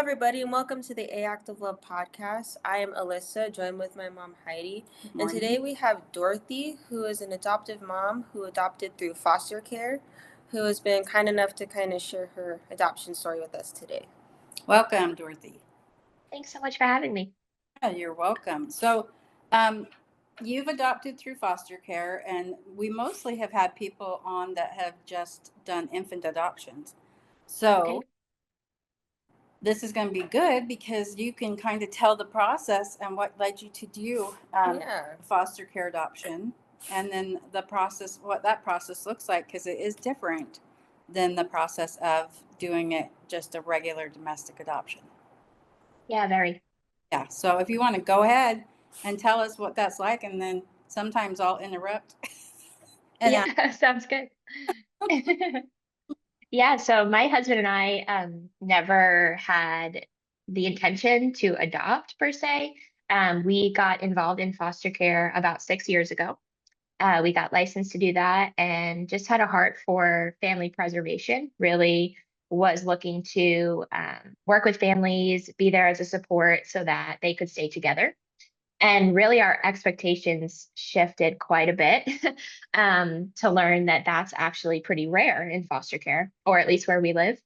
everybody, and welcome to the Active Love podcast. I am Alyssa, joined with my mom, Heidi. And today we have Dorothy, who is an adoptive mom who adopted through foster care, who has been kind enough to share her adoption story with us today. Welcome, Dorothy. Thanks so much for having me. Yeah, you're welcome. So, you've adopted through foster care, and we mostly have had people on that have just done infant adoptions. So, Okay. this is going to be good because you can kind of tell the process and what led you to do foster care adoption, and then the process, what that process looks like, because it is different than the process of doing it just a regular domestic adoption. Yeah, very. Yeah, so if you want to go ahead and tell us what that's like, and then sometimes I'll interrupt. Yeah, sounds good. Yeah, so my husband and I never had the intention to adopt per se. We got involved in foster care about 6 years ago. We got licensed to do that and just had a heart for family preservation, really was looking to work with families, be there as a support so that they could stay together. And really, our expectations shifted quite a bit to learn that that's actually pretty rare in foster care, or at least where we live.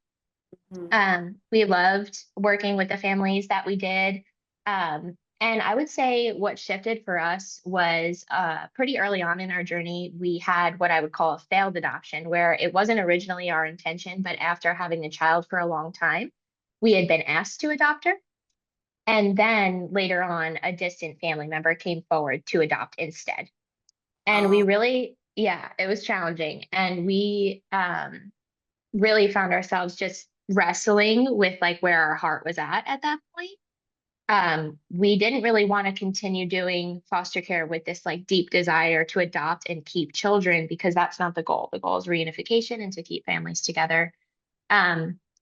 We loved working with the families that we did. And I would say what shifted for us was pretty early on in our journey, we had what I would call a failed adoption, where it wasn't originally our intention, but after having a child for a long time, we had been asked to adopt her. And then later on, a distant family member came forward to adopt instead. And we really, it was challenging. And we really found ourselves just wrestling with like where our heart was at that point. We didn't really want to continue doing foster care with this like deep desire to adopt and keep children because that's not the goal. The goal is reunification and to keep families together.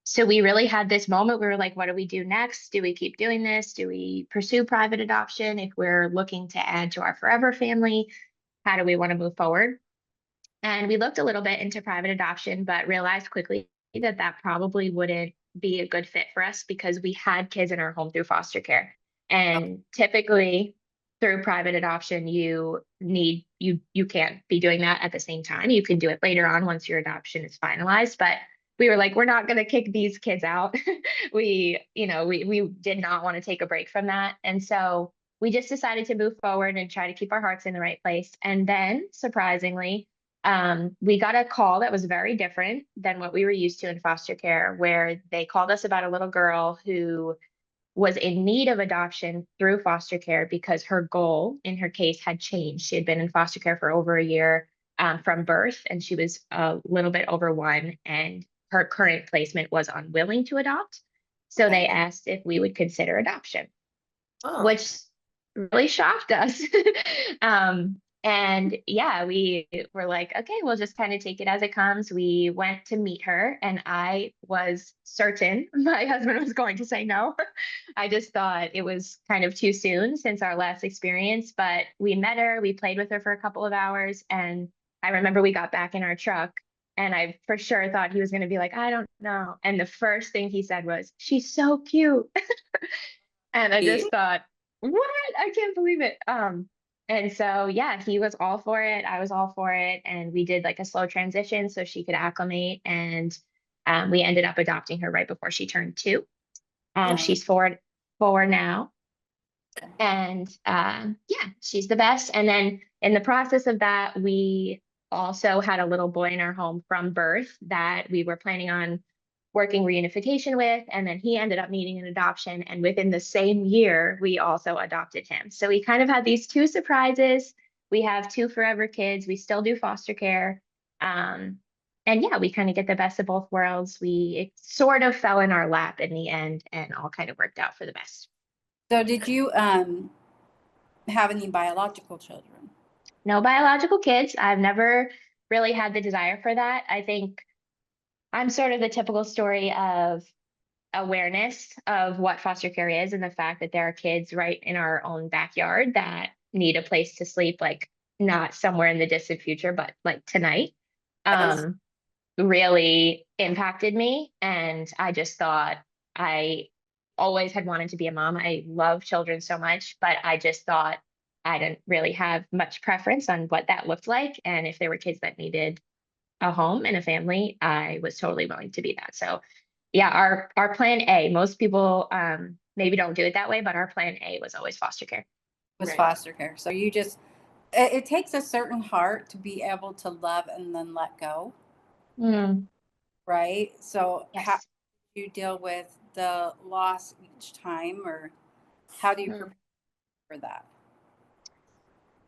So we really had this moment. We were like, what do we do next? Do we keep doing this? Do we pursue private adoption? If we're looking to add to our forever family, how do we want to move forward? And we looked a little bit into private adoption, but realized quickly that that probably wouldn't be a good fit for us because we had kids in our home through foster care. And typically through private adoption, you can't be doing that at the same time. You can do it later on once your adoption is finalized, but we were like, we're not going to kick these kids out. we did not want to take a break from that. And so we just decided to move forward and try to keep our hearts in the right place. And then surprisingly, we got a call that was very different than what we were used to in foster care, where they called us about a little girl who was in need of adoption through foster care because her goal in her case had changed. She had been in foster care for over a year from birth, and she was a little bit over 1, and her current placement was unwilling to adopt. So they asked if we would consider adoption, which really shocked us. And yeah, we were like, okay, we'll just kind of take it as it comes. We went to meet her, and I was certain my husband was going to say no. I just thought it was kind of too soon since our last experience, but we met her, we played with her for a couple of hours, and I remember we got back in our truck, and I for sure thought he was going to be like, I don't know. And the first thing he said was, she's so cute. And I just thought, what? I can't believe it. And so, yeah, he was all for it. I was all for it. And we did like a slow transition so she could acclimate. And we ended up adopting her right before she turned 2. She's four now. And yeah, she's the best. And then in the process of that, we also had a little boy in our home from birth that we were planning on working reunification with, and then he ended up needing an adoption, and within the same year we also adopted him. So we kind of had these 2 surprises. We have 2 forever kids. We still do foster care, and yeah, we kind of get the best of both worlds. It sort of fell in our lap in the end and all kind of worked out for the best. So did you have any biological children? No biological kids. I've never really had the desire for that. I think I'm sort of the typical story of awareness of what foster care is and the fact that there are kids right in our own backyard that need a place to sleep, like not somewhere in the distant future, but like tonight, really impacted me. And I just thought I always had wanted to be a mom. I love children so much, but I just thought I didn't really have much preference on what that looked like. And if there were kids that needed a home and a family, I was totally willing to be that. So yeah, our plan A, most people maybe don't do it that way, but our plan A was always foster care. Was foster care. So you just, it takes a certain heart to be able to love and then let go. Mm, Right. So how yes. do you deal with the loss each time, or how do you Mm. prepare for that?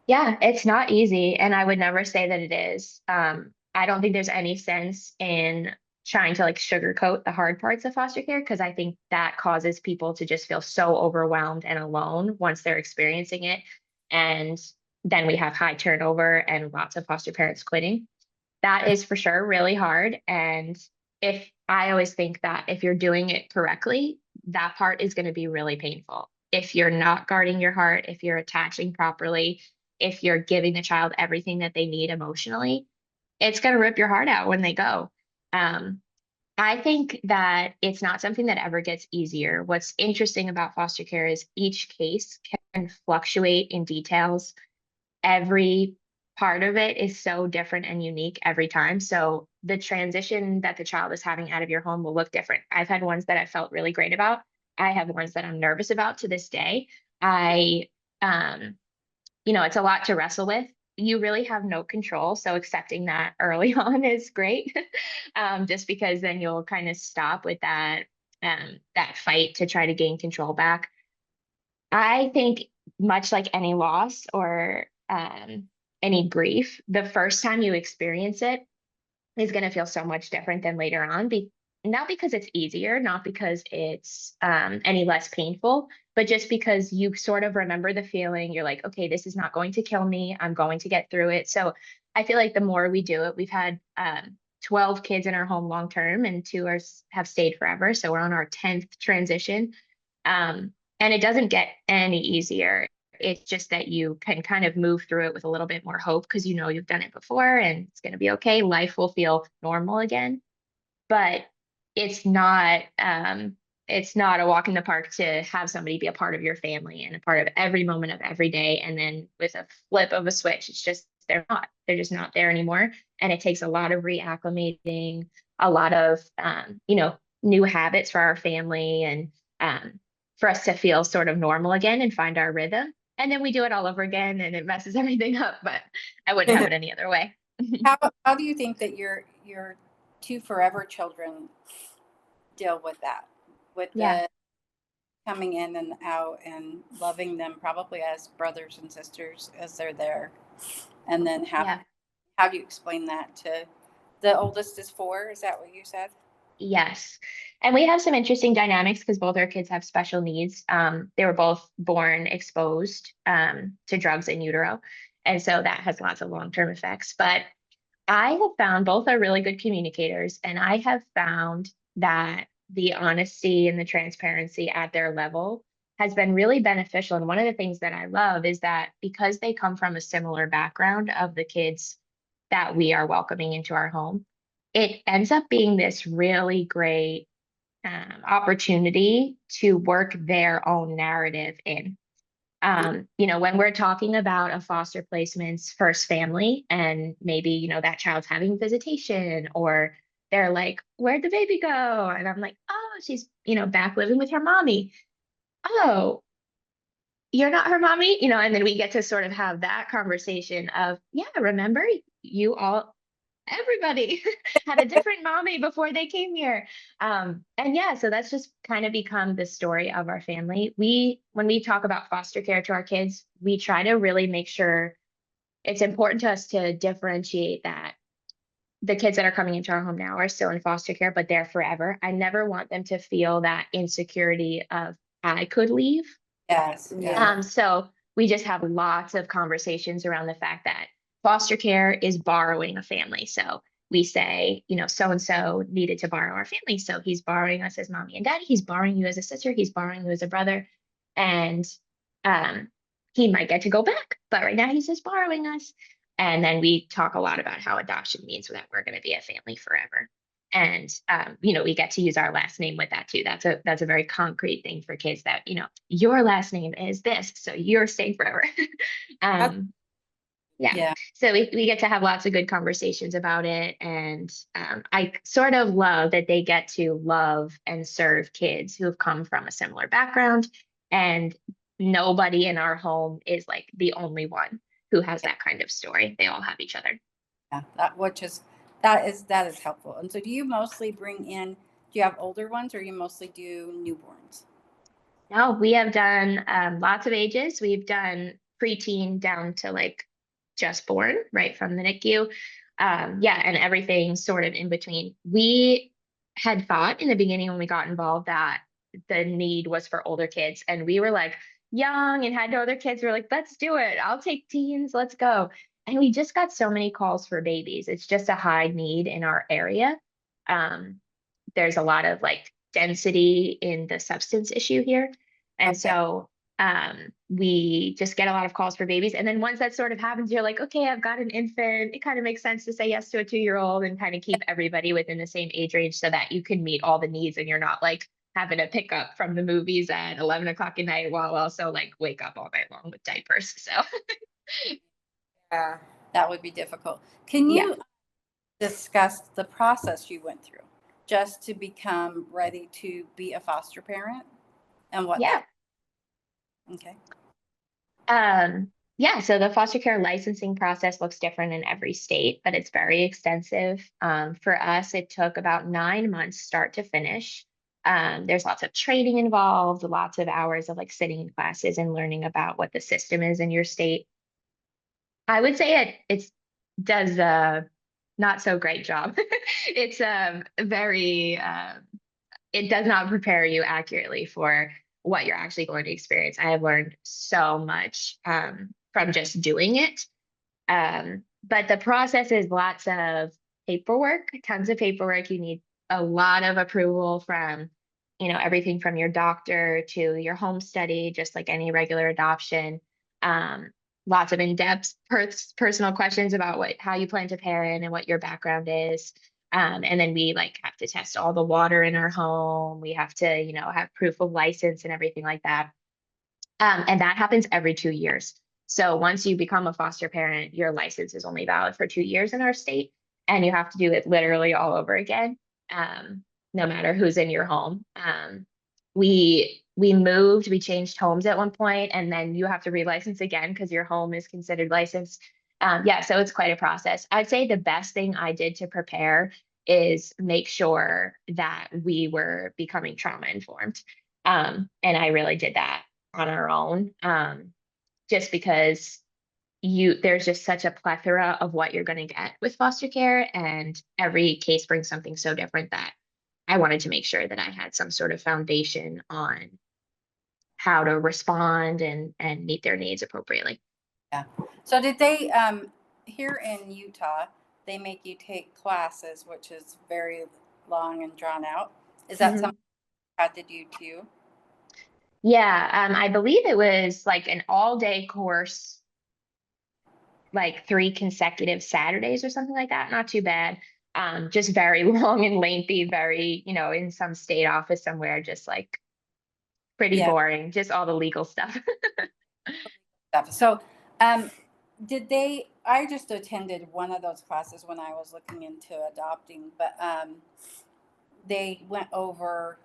Yeah, it's not easy, and I would never say that it is. I don't think there's any sense in trying to like sugarcoat the hard parts of foster care because I think that causes people to just feel so overwhelmed and alone once they're experiencing it. And then we have high turnover and lots of foster parents quitting. That is for sure really hard. And if I always think that if you're doing it correctly, that part is going to be really painful. If you're not guarding your heart, if you're attaching properly, if you're giving the child everything that they need emotionally, it's going to rip your heart out when they go. Um, I think that it's not something that ever gets easier. What's interesting about foster care is each case can fluctuate in details. Every part of it is so different and unique every time. So the transition that the child is having out of your home will look different. I've had ones that I felt really great about. I have ones that I'm nervous about to this day. I, um, it's a lot to wrestle with. You really have no control. So accepting that early on is great. Just because then you'll kind of stop with that fight to try to gain control back. I think much like any loss or any grief, the first time you experience it is going to feel so much different than later on. Not because it's easier, not because it's any less painful, but just because you sort of remember the feeling. You're like, okay, this is not going to kill me. I'm going to get through it. So I feel like the more we do it, we've had 12 kids in our home long term, and have stayed forever. So we're on our 10th transition. And it doesn't get any easier. It's just that you can kind of move through it with a little bit more hope because you know you've done it before and it's going to be okay. Life will feel normal again. But it's not it's not a walk in the park to have somebody be a part of your family and a part of every moment of every day. And then with a flip of a switch, it's just they're just not there anymore. And it takes a lot of reacclimating, a lot of new habits for our family and for us to feel sort of normal again and find our rhythm. And then we do it all over again and it messes everything up, but I wouldn't have it any other way. How do you think that your two forever children deal with that? With Yeah. the coming in and out and loving them probably as brothers and sisters as they're there. And then Yeah. how do you explain that to the oldest is 4? Is that what you said? Yes. And we have some interesting dynamics because both our kids have special needs. They were both born exposed to drugs in utero. And so that has lots of long-term effects. But I have found both are really good communicators. And I have found that the honesty and the transparency at their level has been really beneficial. And one of the things that I love is that because they come from a similar background of the kids that we are welcoming into our home, it ends up being this really great opportunity to work their own narrative in. When we're talking about a foster placement's first family and maybe, that child's having visitation or they're like, where'd the baby go? And I'm like, oh, she's, back living with her mommy. Oh, you're not her mommy, and then we get to sort of have that conversation of, yeah, remember you all everybody had a different mommy before they came here. And yeah, so that's just kind of become the story of our family. When we talk about foster care to our kids, we try to really make sure it's important to us to differentiate that the kids that are coming into our home now are still in foster care, but they're forever. I never want them to feel that insecurity of I could leave. Yes. Yeah. So we just have lots of conversations around the fact that foster care is borrowing a family. So we say, so and so needed to borrow our family. So he's borrowing us as mommy and daddy. He's borrowing you as a sister. He's borrowing you as a brother. And um, he might get to go back, but right now he's just borrowing us. And then we talk a lot about how adoption means that we're going to be a family forever. And we get to use our last name with that too. That's a very concrete thing for kids that, your last name is this, so you're staying forever. um, yeah. Yeah. So we get to have lots of good conversations about it. And I sort of love that they get to love and serve kids who have come from a similar background. And nobody in our home is like the only one who has that kind of story. They all have each other. Yeah, that is helpful. And so do you mostly bring in, do you have older ones or you mostly do newborns? No, we have done lots of ages. We've done preteen down to like just born, right from the NICU. Yeah, and everything sort of in between. We had thought in the beginning when we got involved that the need was for older kids, and we were like young and had no other kids. We were like, let's do it. I'll take teens. Let's go. And we just got so many calls for babies. It's just a high need in our area. Um, there's a lot of like density in the substance issue here. And Okay. so we just get a lot of calls for babies. And then once that sort of happens, you're like, okay, I've got an infant. It kind of makes sense to say yes to a 2-year-old and kind of keep everybody within the same age range so that you can meet all the needs and you're not like having to pick up from the movies at 11 o'clock at night while also like wake up all night long with diapers. So Yeah, that would be difficult. Can yeah. you discuss the process you went through just to become ready to be a foster parent and what Yeah. that, okay. Yeah, so the foster care licensing process looks different in every state, but it's very extensive. For us, it took about 9 months start to finish. There's lots of training involved, lots of hours of like sitting in classes and learning about what the system is in your state. I would say it's does a not so great job. It's very it does not prepare you accurately for what you're actually going to experience. I have learned so much from just doing it. But the process is lots of paperwork, tons of paperwork. You need a lot of approval from, everything from your doctor to your home study, just like any regular adoption. Um, Lots of in-depth personal questions about how you plan to parent and what your background is. And then we like have to test all the water in our home. We have to, have proof of license and everything like that. And that happens every 2 years. So once you become a foster parent, your license is only valid for 2 years in our state, and you have to do it literally all over again, no matter who's in your home. We changed homes at one point, and then you have to relicense again because your home is considered licensed. Yeah, so it's quite a process. I'd say the best thing I did to prepare is make sure that we were becoming trauma informed. And I really did that on our own, just because there's just such a plethora of what you're going to get with foster care, and every case brings something so different that I wanted to make sure that I had some sort of foundation on how to respond and meet their needs appropriately. Yeah. So did they here in Utah, they make you take classes, which is very long and drawn out. Is that Mhm. something you had to do too? Yeah, I believe it was like an all-day course, like 3 consecutive Saturdays or something like that. Not too bad. Just very long and lengthy, very, in some state office somewhere, just like pretty Yeah. boring, just all the legal stuff. So, did they? I just attended one of those classes when I was looking into adopting, but they went over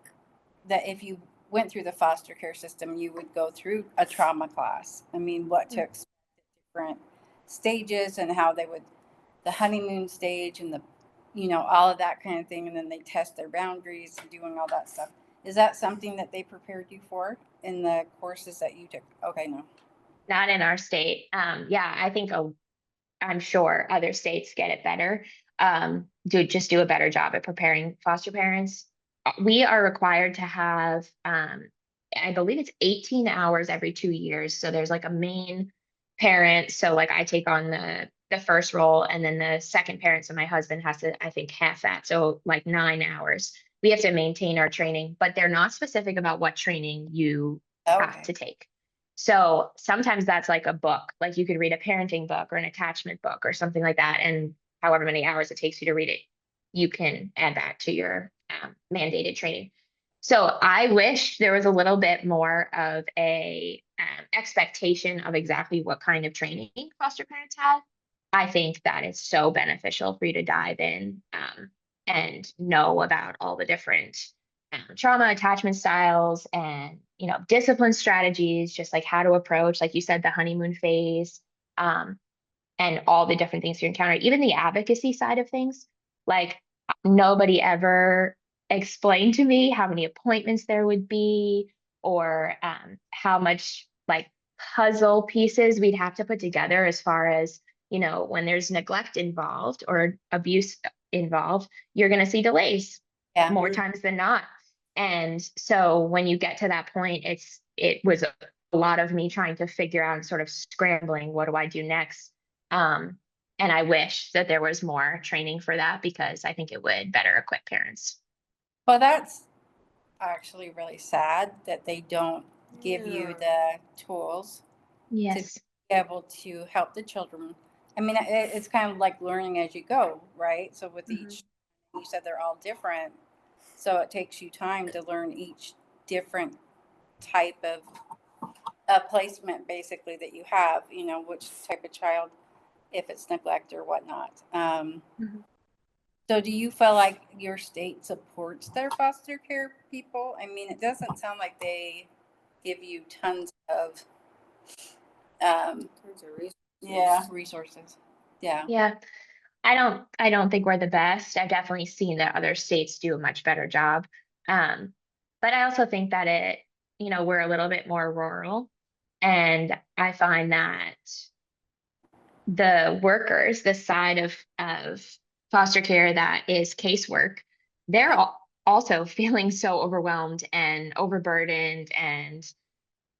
that if you went through the foster care system, you would go through a trauma class. I mean, what to expect at different stages and how they would, the honeymoon stage and all of that kind of thing. And then they test their boundaries and doing all that stuff. Is that something that they prepared you for in the courses that you took? Okay, no. Not in our state. Yeah, I think I'm sure other states get it better. Do a better job at preparing foster parents. We are required to have, I believe it's 18 hours every 2 years. So there's like a main parent. So like I take on the first role, and then the second parent. So my husband has to, I think, half that. So like 9 hours. We have to maintain our training, but they're not specific about what training you have Okay. to take. So sometimes that's like a book, like you could read a parenting book or an attachment book or something like that, and however many hours it takes you to read it. you can add that to your mandated training. So I wish there was a little bit more of a expectation of exactly what kind of training foster parents have. I think that it's so beneficial for you to dive in and know about all the different trauma attachment styles and discipline strategies, just like how to approach, like you said, the honeymoon phase, and all the different things you encounter, even the advocacy side of things. Like nobody ever explained to me how many appointments there would be, or how much like puzzle pieces we'd have to put together as far as, when there's neglect involved or abuse involved, you're going to see delays more times than not. And so when you get to that point, it was a lot of me trying to figure out and sort of scrambling, what do I do next? And I wish that there was more training for that, because I think it would better equip parents. Well, that's actually really sad that they don't give you the tools to be able to help the children. I mean, it's kind of like learning as you go, right? So with each, you said they're all different. So it takes you time to learn each different type of placement, basically, that you have, which type of child, if it's neglect or whatnot. So do you feel like your state supports their foster care people? I mean, it doesn't sound like they give you tons of resources. Yeah. I don't think we're the best. I've definitely seen that other states do a much better job. But I also think that we're a little bit more rural, and I find that the workers, the side of foster care that is casework, they're also feeling so overwhelmed and overburdened, and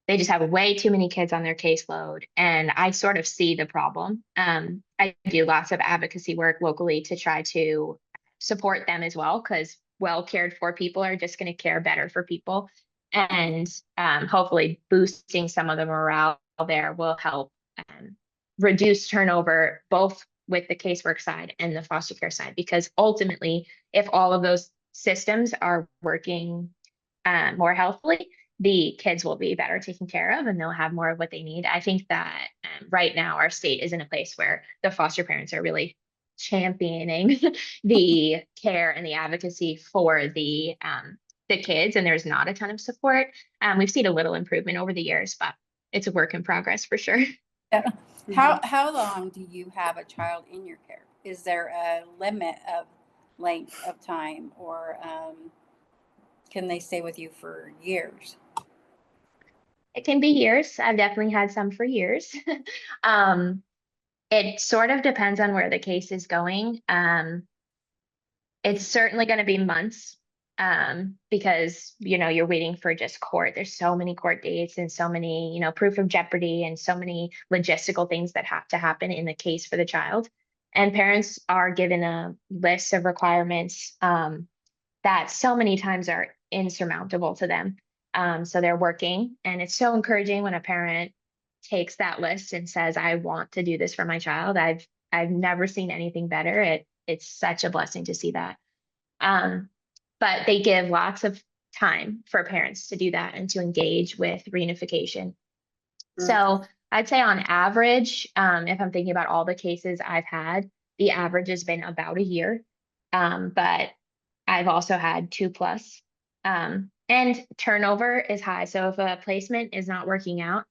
they just have way too many kids on their caseload. And I sort of see the problem. I do lots of advocacy work locally to try to support them as well, because well cared for people are just going to care better for people. And hopefully boosting some of the morale there will help reduce turnover, both with the casework side and the foster care side, because ultimately, if all of those systems are working more healthily, the kids will be better taken care of and they'll have more of what they need. I think that right now our state is in a place where the foster parents are really championing the care and the advocacy for the kids, and there's not a ton of support. We've seen a little improvement over the years, but it's a work in progress for sure. Yeah. How long do you have a child in your care? Is there a limit of length of time, or can they stay with you for years? It can be years. I've definitely had some for years. It sort of depends on where the case is going. It's certainly going to be months, because, you're waiting for just court. There's so many court dates and so many, proof of jeopardy and so many logistical things that have to happen in the case for the child. And parents are given a list of requirements that so many times are insurmountable to them. So they're working, and it's so encouraging when a parent takes that list and says, I want to do this for my child. I've never seen anything better. It's such a blessing to see that. But they give lots of time for parents to do that and to engage with reunification. So I'd say on average, if I'm thinking about all the cases I've had, the average has been about a year. But I've also had 2+. And turnover is high. So if a placement is not working out,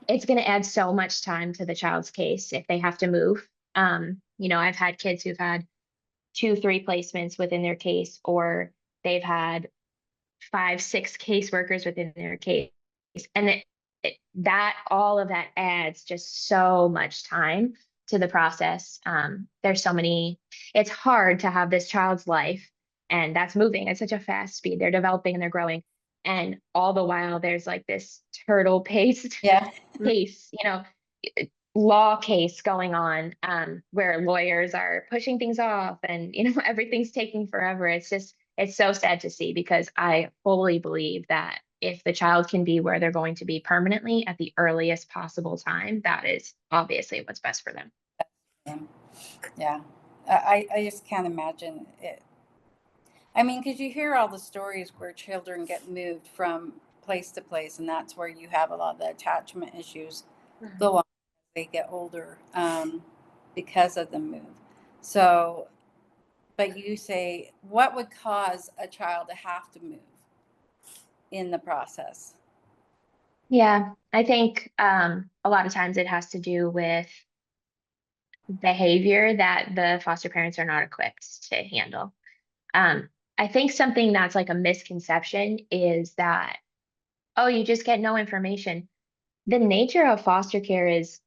it's going to add so much time to the child's case if they have to move. I've had kids who've had 2-3 placements within their case, or they've had 5-6 caseworkers within their case. And all of that adds just so much time to the process. It's hard to have this child's life, and that's moving at such a fast speed. They're developing and they're growing. And all the while there's like this turtle paced case, law case going on, where lawyers are pushing things off and, everything's taking forever. It's so sad to see, because I fully believe that if the child can be where they're going to be permanently at the earliest possible time, that is obviously what's best for them. Yeah. I just can't imagine it. I mean, because you hear all the stories where children get moved from place to place, and that's where you have a lot of the attachment issues go on as they get older, because of the move. So, but you say, what would cause a child to have to move in the process? Yeah, I think a lot of times it has to do with behavior that the foster parents are not equipped to handle. Um, I think something that's like a misconception is that, oh, you just get no information. The nature of foster care is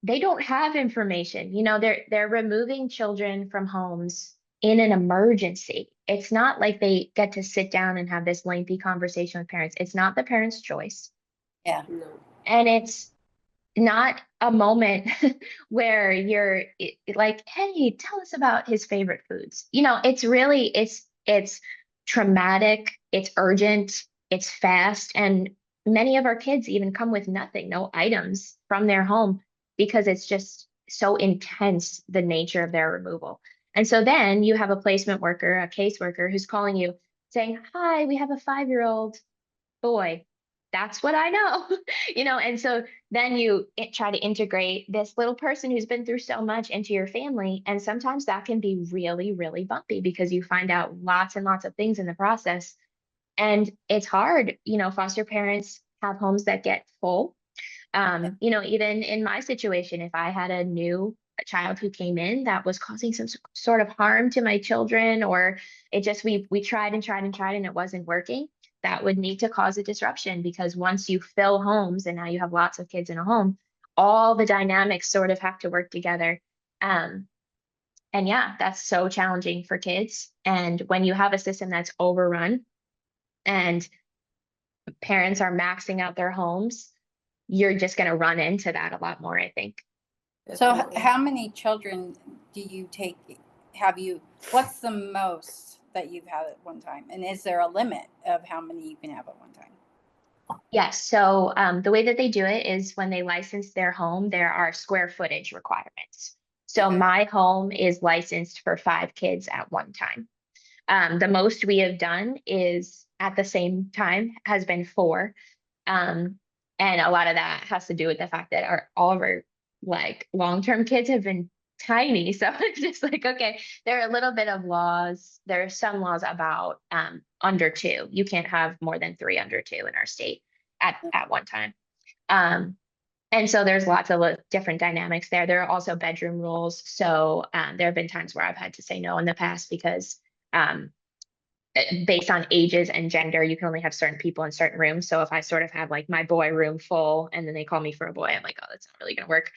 they don't have information. You know, they're removing children from homes in an emergency. It's not like they get to sit down and have this lengthy conversation with parents. It's not the parents' choice. Yeah. No. And it's not a moment where you're like, hey, tell us about his favorite foods. You know, it's really it's traumatic, it's urgent, it's fast, and many of our kids even come with nothing, no items from their home because it's just so intense the nature of their removal. And so then you have a placement worker, a caseworker who's calling you saying, "Hi, we have a 5-year-old boy." That's what I know. You know, and so then you try to integrate this little person who's been through so much into your family. And sometimes that can be really, really bumpy because you find out lots and lots of things in the process. And it's hard. You know, foster parents have homes that get full. You know, even in my situation, if I had a new child who came in that was causing some sort of harm to my children, or it just we tried and tried and tried and it wasn't working, that would need to cause a disruption because once you fill homes and now you have lots of kids in a home, all the dynamics sort of have to work together. Um, and yeah, that's so challenging for kids. And when you have a system that's overrun and parents are maxing out their homes, you're just going to run into that a lot more, I think. So, how many children do you take? Have you, what's the most that you've had at one time? And is there a limit of how many you can have at one time? Yes. So the way that they do it is when they license their home, there are square footage requirements. So Okay. my home is licensed for 5 kids at one time. The most we have done is at the same time has been 4. Um, and a lot of that has to do with the fact that all of our like long-term kids have been tiny. So it's just like, okay, there are a little bit of laws. There are some laws about under 2. You can't have more than 3 under 2 in our state at one time. Um, and so there's lots of different dynamics there. There are also bedroom rules. So there have been times where I've had to say no in the past because um, based on ages and gender, you can only have certain people in certain rooms. So if I sort of have like my boy room full and then they call me for a boy, I'm like, oh, that's not really going to work.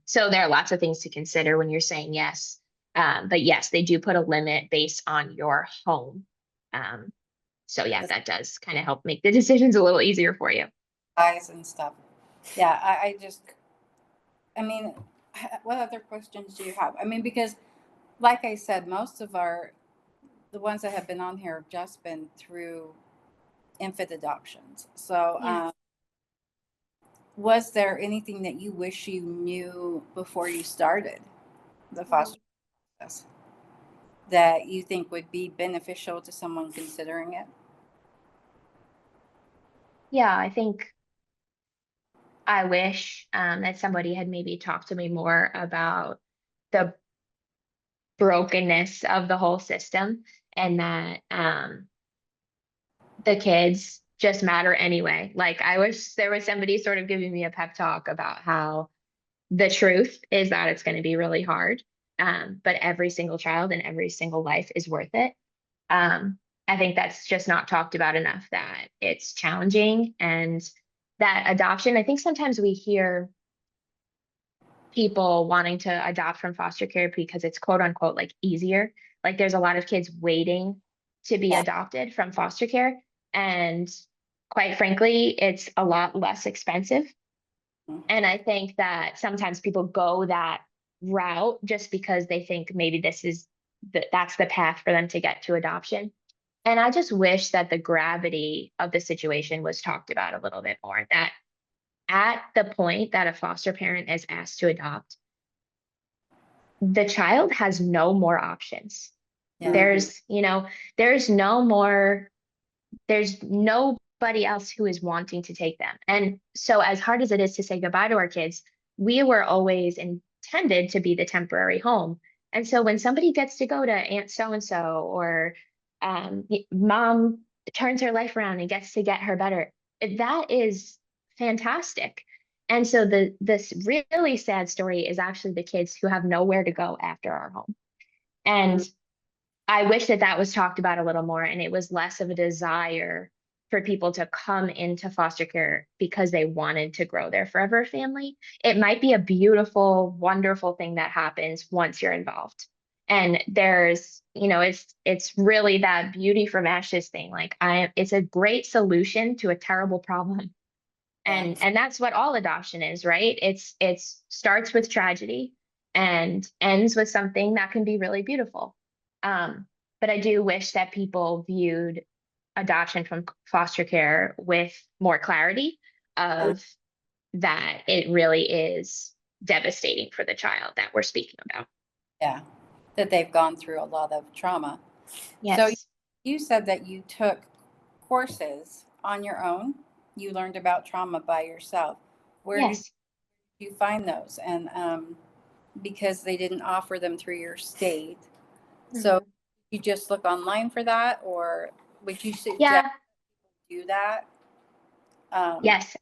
So there are lots of things to consider when you're saying yes. But yes, they do put a limit based on your home. Um, so yeah, that does kind of help make the decisions a little easier for you. Size and stuff. Yeah, I just, I mean, what other questions do you have? I mean, because like I said, most of the ones that have been on here have just been through infant adoptions. So, Yeah. was there anything that you wish you knew before you started the foster process that you think would be beneficial to someone considering it? Yeah, I think I wish that somebody had maybe talked to me more about the brokenness of the whole system and that the kids just matter anyway. Like I wish there was somebody sort of giving me a pep talk about how the truth is that it's going to be really hard. But every single child and every single life is worth it. I think that's just not talked about enough, that it's challenging and that adoption, I think sometimes we hear people wanting to adopt from foster care because it's quote unquote like easier. Like there's a lot of kids waiting to be Yeah. adopted from foster care. And quite frankly, it's a lot less expensive. And I think that sometimes people go that route just because they think maybe that's the path for them to get to adoption. And I just wish that the gravity of the situation was talked about a little bit more. That at the point that a foster parent is asked to adopt, the child has no more options. Yeah. There's, there's no more, there's nobody else who is wanting to take them. And so, as hard as it is to say goodbye to our kids, we were always intended to be the temporary home. And so, when somebody gets to go to Aunt so and so, or mom turns her life around and gets to get her better, that is fantastic. And so, this really sad story is actually the kids who have nowhere to go after our home. And I wish that that was talked about a little more and it was less of a desire for people to come into foster care because they wanted to grow their forever family. It might be a beautiful, wonderful thing that happens once you're involved. And there's, it's really that beauty from ashes thing. Like it's a great solution to a terrible problem. And that's what all adoption is, right? It's starts with tragedy and ends with something that can be really beautiful. But I do wish that people viewed adoption from foster care with more clarity of that it really is devastating for the child that we're speaking about. Yeah, that they've gone through a lot of trauma. So Yes. you said that you took courses on your own. You learned about trauma by yourself. Where did Yes. you find those? And because they didn't offer them through your state, so Mhm. you just look online for that, or would you suggest Yeah. do that? Yes.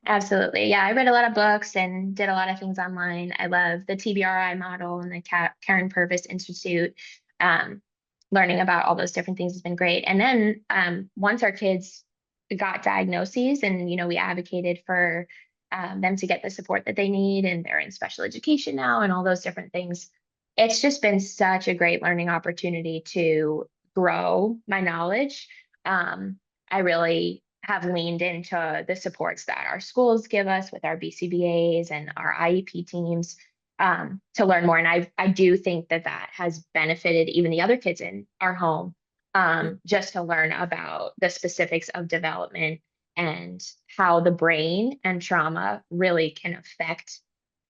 Absolutely. Yeah, I read a lot of books and did a lot of things online. I love the TBRI model and the Karen Purvis Institute. Um, Learning about all those different things has been great. And then once our kids got diagnoses and, we advocated for them to get the support that they need and they're in special education now and all those different things, it's just been such a great learning opportunity to grow my knowledge. I really have leaned into the supports that our schools give us with our BCBAs and our IEP teams to learn more. And I do think that that has benefited even the other kids in our home just to learn about the specifics of development and how the brain and trauma really can affect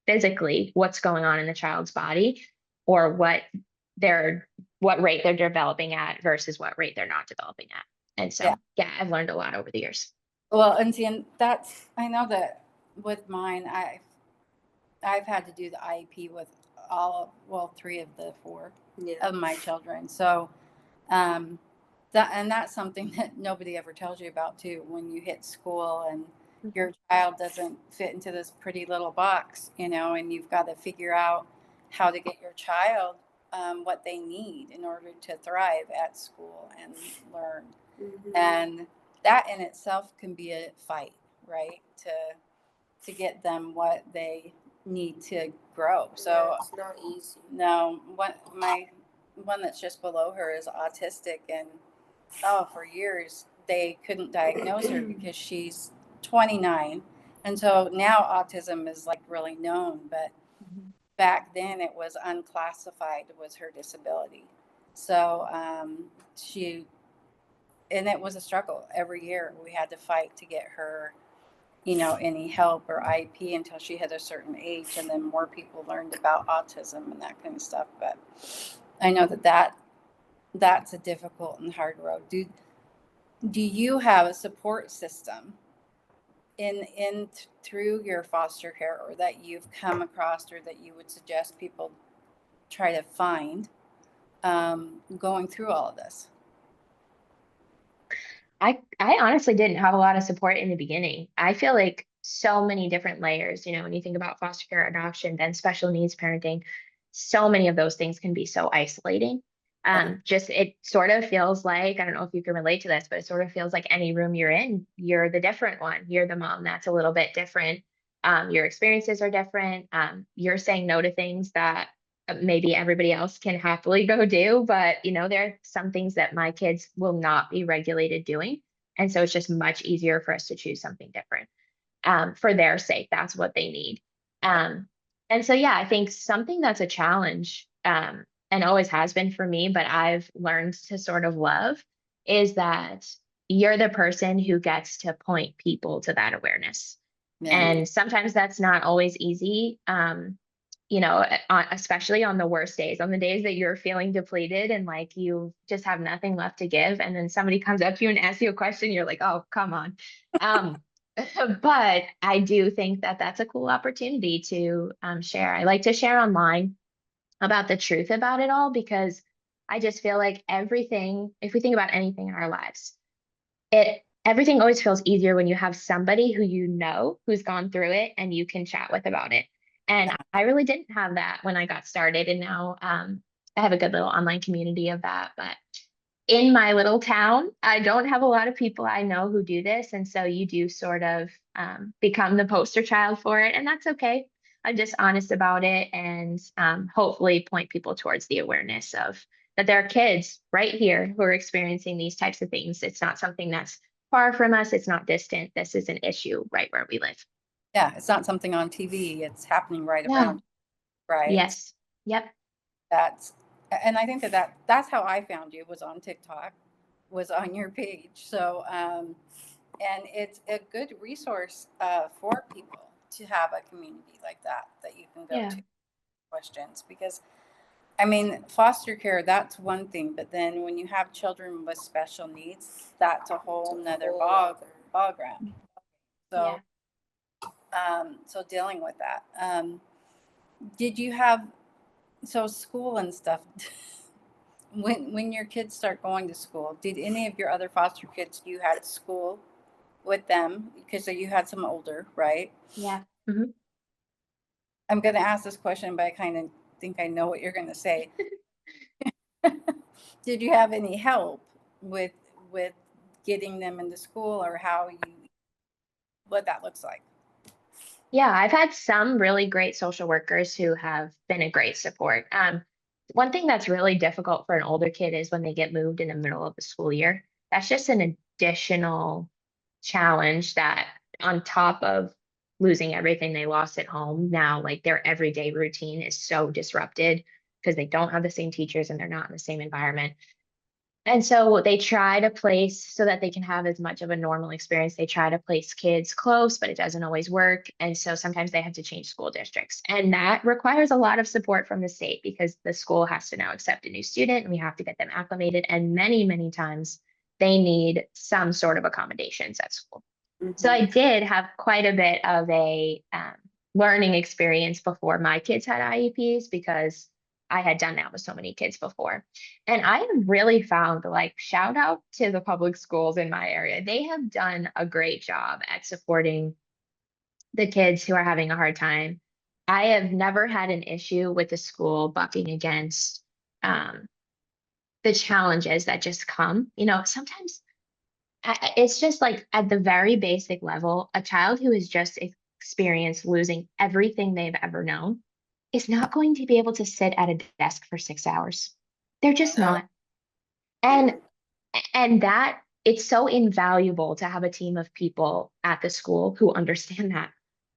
physically what's going on in the child's body or what rate they're developing at versus what rate they're not developing at. And Yeah. so, yeah, I've learned a lot over the years. Well, and see, and that's, I know that with mine, I've had to do the IEP with three of the four of my children. So, um, that's something that nobody ever tells you about too. When you hit school and your child doesn't fit into this pretty little box, and you've got to figure out how to get your child what they need in order to thrive at school and learn. And that in itself can be a fight, right? To get them what they need to grow. So it's not easy. No, what my one that's just below her is autistic, and for years they couldn't diagnose her because she's 29, and so now autism is like really known, but back then it was unclassified was her disability. So she and it was a struggle every year. We had to fight to get her, any help or IEP until she hit a certain age, and then more people learned about autism and that kind of stuff. But I know that's a difficult and hard road. Do you have a support system in through your foster care, or that you've come across, or that you would suggest people try to find going through all of this? I honestly didn't have a lot of support in the beginning. I feel like so many different layers, when you think about foster care, adoption, then special needs parenting, so many of those things can be so isolating. Just it sort of feels like, I don't know if you can relate to this, but it sort of feels like any room you're in, you're the different one. You're the mom that's a little bit different. Your experiences are different. You're saying no to things that maybe everybody else can happily go do, but there are some things that my kids will not be regulated doing. And so it's just much easier for us to choose something different for their sake. That's what they need. Um, and so, yeah, I think something that's a challenge and always has been for me, but I've learned to sort of love is that you're the person who gets to point people to that awareness. Yeah. And sometimes that's not always easy. especially on the worst days, on the days that you're feeling depleted and like you just have nothing left to give. And then somebody comes up to you and asks you a question, you're like, oh, come on. Um, but I do think that that's a cool opportunity to share. I like to share online about the truth about it all because I just feel like everything, if we think about anything in our lives, everything always feels easier when you have somebody who who's gone through it and you can chat with about it. And I really didn't have that when I got started, and now I have a good little online community of that. But in my little town, I don't have a lot of people I know who do this, and so you do sort of become the poster child for it, and that's okay. I'm just honest about it, and hopefully point people towards the awareness of that there are kids right here who are experiencing these types of things. It's not something that's far from us. It's not distant. This is an issue right where we live. Yeah, it's not something on TV. It's happening right No. around, right? Yes. Yep. That's, and I think that's how I found you, was on TikTok, was on your page. So, and it's a good resource for people to have a community like that you can go Yeah. to questions, because I mean, foster care, that's one thing, but then when you have children with special needs, that's a whole nother ball ground. Yeah. So, so dealing with that. Did you have, so school and stuff, when your kids start going to school, did any of your other foster kids, you had school with them? Because you had some older, right? Yeah. Mm-hmm. I'm going to ask this question, but I kind of think I know what you're going to say. Did you have any help with with getting them into school, or what that looks like? Yeah, I've had some really great social workers who have been a great support. One thing that's really difficult for an older kid is when they get moved in the middle of the school year. That's just an additional challenge that on top of losing everything they lost at home, now like their everyday routine is so disrupted because they don't have the same teachers and they're not in the same environment. And so they try to place so that they can have as much of a normal experience. They try to place kids close, but it doesn't always work. And so sometimes they have to change school districts. And that requires a lot of support from the state because the school has to now accept a new student and we have to get them acclimated. And many, many times they need some sort of accommodations at school. So I did have quite a bit of a learning experience before my kids had IEPs because I had done that with so many kids before. And I have really found, like, shout out to the public schools in my area. They have done a great job at supporting the kids who are having a hard time. I have never had an issue with the school bucking against um, the challenges that just come. Sometimes it's just like at the very basic level, a child who has just experienced losing everything they've ever known is not going to be able to sit at a desk for 6 hours. They're just No. not. And that it's so invaluable to have a team of people at the school who understand that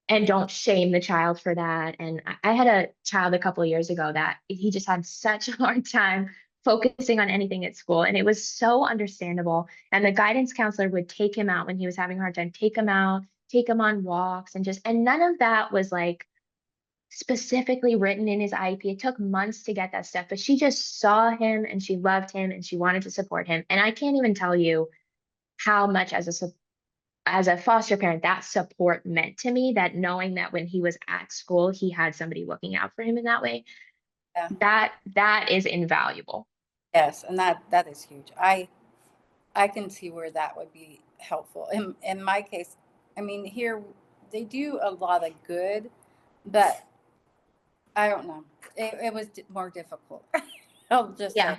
and don't shame the child for that. And I had a child a couple of years ago that he just had such a hard time focusing on anything at school. And it was so understandable. And the guidance counselor would take him out when he was having a hard time, take him out, take him on walks, and none of that was like specifically written in his IEP. It took months to get that stuff, but she just saw him and she loved him and she wanted to support him. And I can't even tell you how much as a foster parent that support meant to me, that knowing that when he was at school he had somebody looking out for him in that way. Yeah. That is invaluable. Yes, and that is huge. I can see where that would be helpful. In my case, I mean, here they do a lot of good, but I don't know. It was more difficult. I'll just say, Yeah.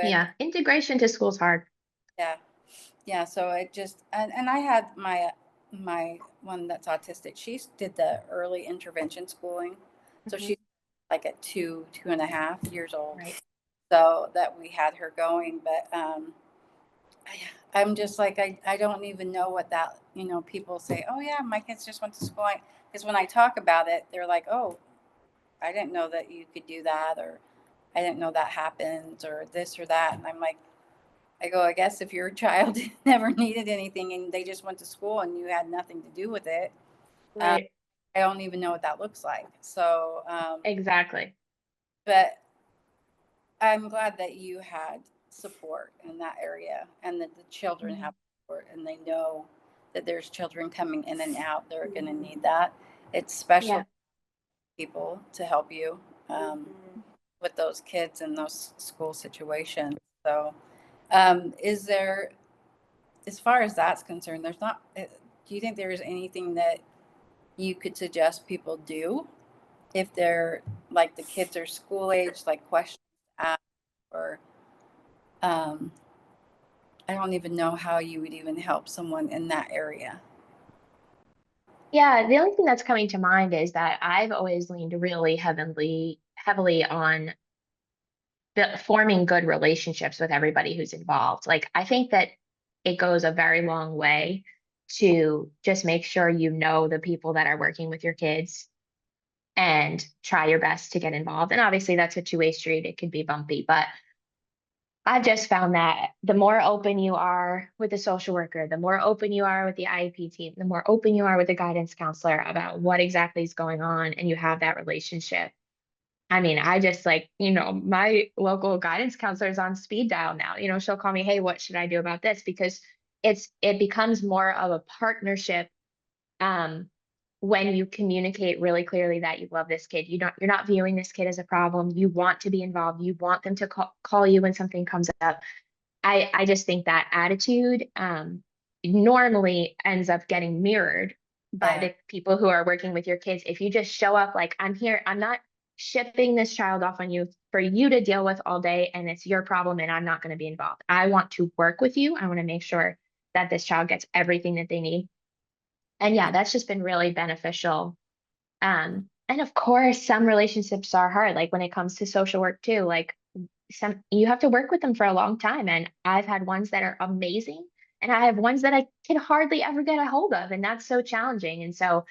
Yeah, integration to school's hard. Yeah, yeah. So it just, and I had my one that's autistic. She did the early intervention schooling, so she's like at 2.5 years old. Right. So that we had her going, but I'm just like, I don't even know what that, people say, oh yeah, my kids just went to school. Because when I talk about it, they're like, oh, I didn't know that you could do that, or I didn't know that happens, or this or that. And I'm like, I guess if your child never needed anything and they just went to school and you had nothing to do with it, Right. I don't even know what that looks like. So, Exactly. but I'm glad that you had support in that area and that the children have support and they know that there's children coming in and out. They're going to need that. It's special people to help you with those kids in those school situations. So, is there, as far as that's concerned, there's not, do you think there is anything that you could suggest people do if they're like the kids are school age, like questions asked, or um, I don't even know how you would even help someone in that area. Yeah, the only thing that's coming to mind is that I've always leaned really heavily on forming good relationships with everybody who's involved. Like, I think that it goes a very long way to just make sure you know the people that are working with your kids and try your best to get involved. And obviously, that's a two-way street. It could be bumpy, but I've just found that the more open you are with the social worker, the more open you are with the IEP team, the more open you are with the guidance counselor about what exactly is going on, and you have that relationship. I mean, I just like, my local guidance counselor is on speed dial now. She'll call me, hey, what should I do about this? Because it becomes more of a partnership um, when you communicate really clearly that you love this kid. You're not viewing this kid as a problem. You want to be involved. You want them to call you when something comes up. I just think that attitude normally ends up getting mirrored by the people who are working with your kids. If you just show up like, I'm here, I'm not shipping this child off on you for you to deal with all day, and it's your problem, and I'm not going to be involved. I want to work with you. I want to make sure that this child gets everything that they need. And yeah, that's just been really beneficial. And of course, some relationships are hard, like when it comes to social work too. Like, you have to work with them for a long time. And I've had ones that are amazing, and I have ones that I can hardly ever get a hold of. And that's so challenging. And so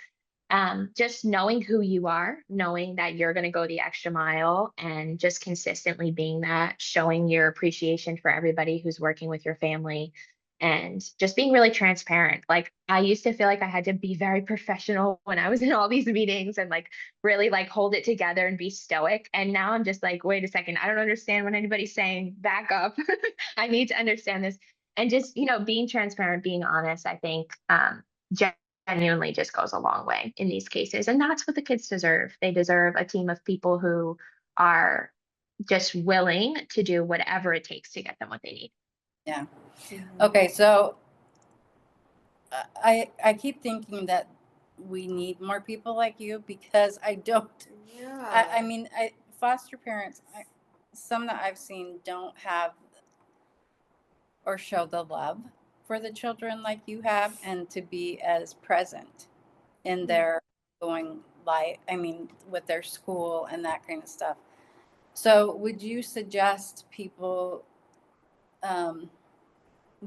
just knowing who you are, knowing that you're going to go the extra mile, and just consistently being that, showing your appreciation for everybody who's working with your family, and just being really transparent. Like, I used to feel like I had to be very professional when I was in all these meetings, and like really like hold it together and be stoic. And now I'm just like, wait a second, I don't understand what anybody's saying. Back up. I need to understand this. And just, being transparent, being honest, I think genuinely just goes a long way in these cases. And that's what the kids deserve. They deserve a team of people who are just willing to do whatever it takes to get them what they need. Yeah. Okay. So I keep thinking that we need more people like you, because I don't. Yeah. I mean, foster parents, some that I've seen don't have or show the love for the children like you have, and to be as present in their going life. I mean, with their school and that kind of stuff. So, would you suggest people um,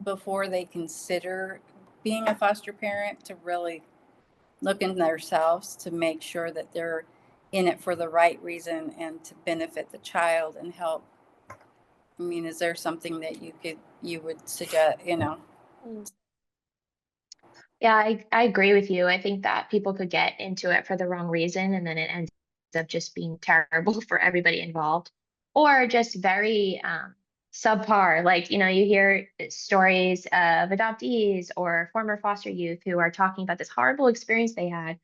before they consider being a foster parent to really look in themselves to make sure that they're in it for the right reason and to benefit the child and help? I mean, is there something that you would suggest, Yeah, I agree with you. I think that people could get into it for the wrong reason, and then it ends up just being terrible for everybody involved, or just very subpar. Like, you hear stories of adoptees or former foster youth who are talking about this horrible experience they had.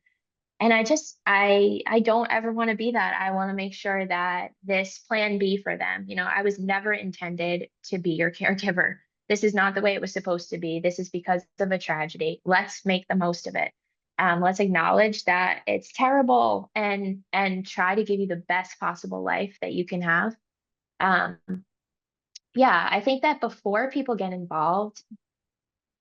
And I don't ever want to be that. I want to make sure that this plan B for them, I was never intended to be your caregiver. This is not the way it was supposed to be. This is because of a tragedy. Let's make the most of it. Let's acknowledge that it's terrible, and try to give you the best possible life that you can have. Um, yeah, I think that before people get involved,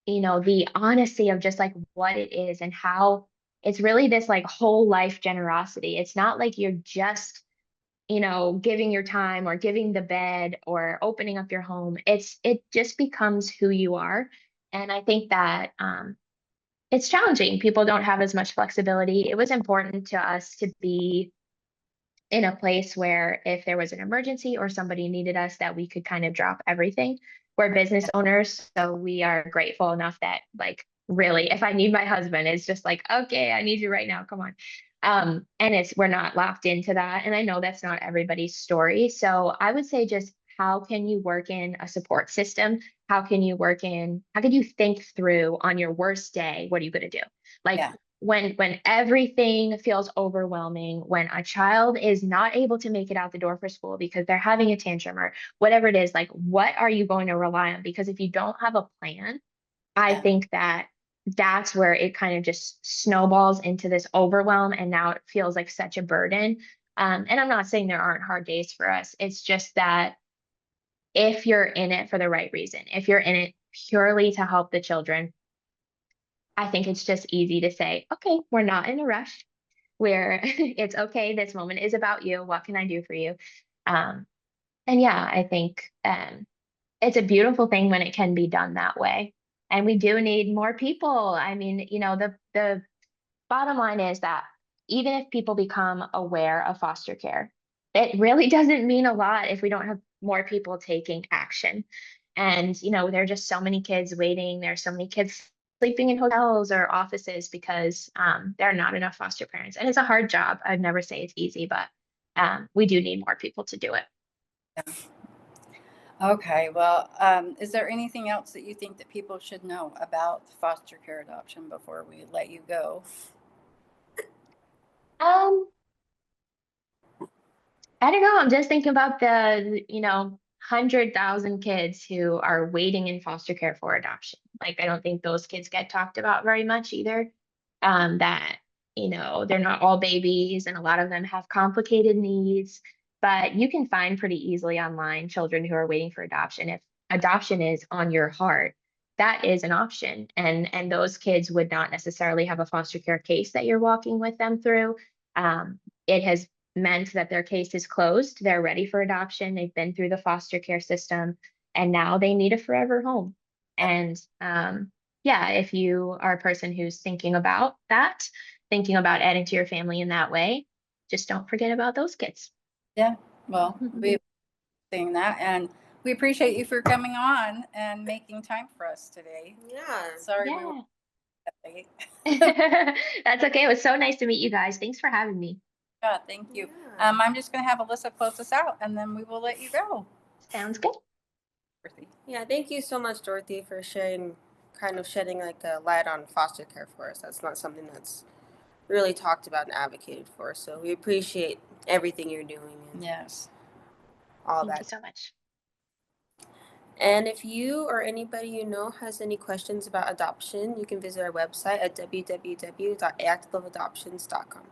the honesty of just like what it is and how it's really this like whole life generosity. It's not like you're just, giving your time or giving the bed or opening up your home. It just becomes who you are. And I think that it's challenging. People don't have as much flexibility. It was important to us to be in a place where if there was an emergency or somebody needed us, that we could kind of drop everything. We're business owners, so we are grateful enough that like really. If I need my husband, it's just like, okay, I need you right now. Come on. And we're not locked into that. And I know that's not everybody's story. So I would say just how can you work in a support system? How can you think through on your worst day, what are you going to do? Like Yeah. when everything feels overwhelming, when a child is not able to make it out the door for school because they're having a tantrum or whatever it is, like what are you going to rely on? Because if you don't have a plan, I Yeah. think that's where it kind of just snowballs into this overwhelm, and now it feels like such a burden. And I'm not saying there aren't hard days for us. It's just that if you're in it for the right reason, if you're in it purely to help the children, I think it's just easy to say, okay, we're not in a rush. Where it's okay, this moment is about you. What can I do for you? Um, and yeah, I think it's a beautiful thing when it can be done that way. And we do need more people. I mean, the bottom line is that even if people become aware of foster care, it really doesn't mean a lot if we don't have more people taking action. And, there are just so many kids waiting. There are so many kids sleeping in hotels or offices because there are not enough foster parents. And it's a hard job. I'd never say it's easy, but we do need more people to do it. Yeah. Okay, well, is there anything else that you think that people should know about foster care adoption before we let you go? Um, I don't know. I'm just thinking about the, 100,000 kids who are waiting in foster care for adoption. Like, I don't think those kids get talked about very much either. That, they're not all babies and a lot of them have complicated needs, but you can find pretty easily online children who are waiting for adoption. If adoption is on your heart, that is an option. And those kids would not necessarily have a foster care case that you're walking with them through. It has meant that their case is closed. They're ready for adoption. They've been through the foster care system and now they need a forever home. And yeah, if you are a person who's thinking about that, thinking about adding to your family in that way, just don't forget about those kids. Yeah, well, we seeing that, and we appreciate you for coming on and making time for us today. Yeah. Sorry we were Yeah. that late. That's okay. It was so nice to meet you guys. Thanks for having me. Yeah, thank you. Yeah. I'm just going to have Alyssa close us out, and then we will let you go. Sounds good. Yeah, thank you so much, Dorothy, for sharing, kind of shedding like a light on foster care for us. That's not something that's really talked about and advocated for. So we appreciate everything you're doing and Yes. all Thank you that. so much. And if you or anybody you know has any questions about adoption, you can visit our website at www.activeadoptions.com.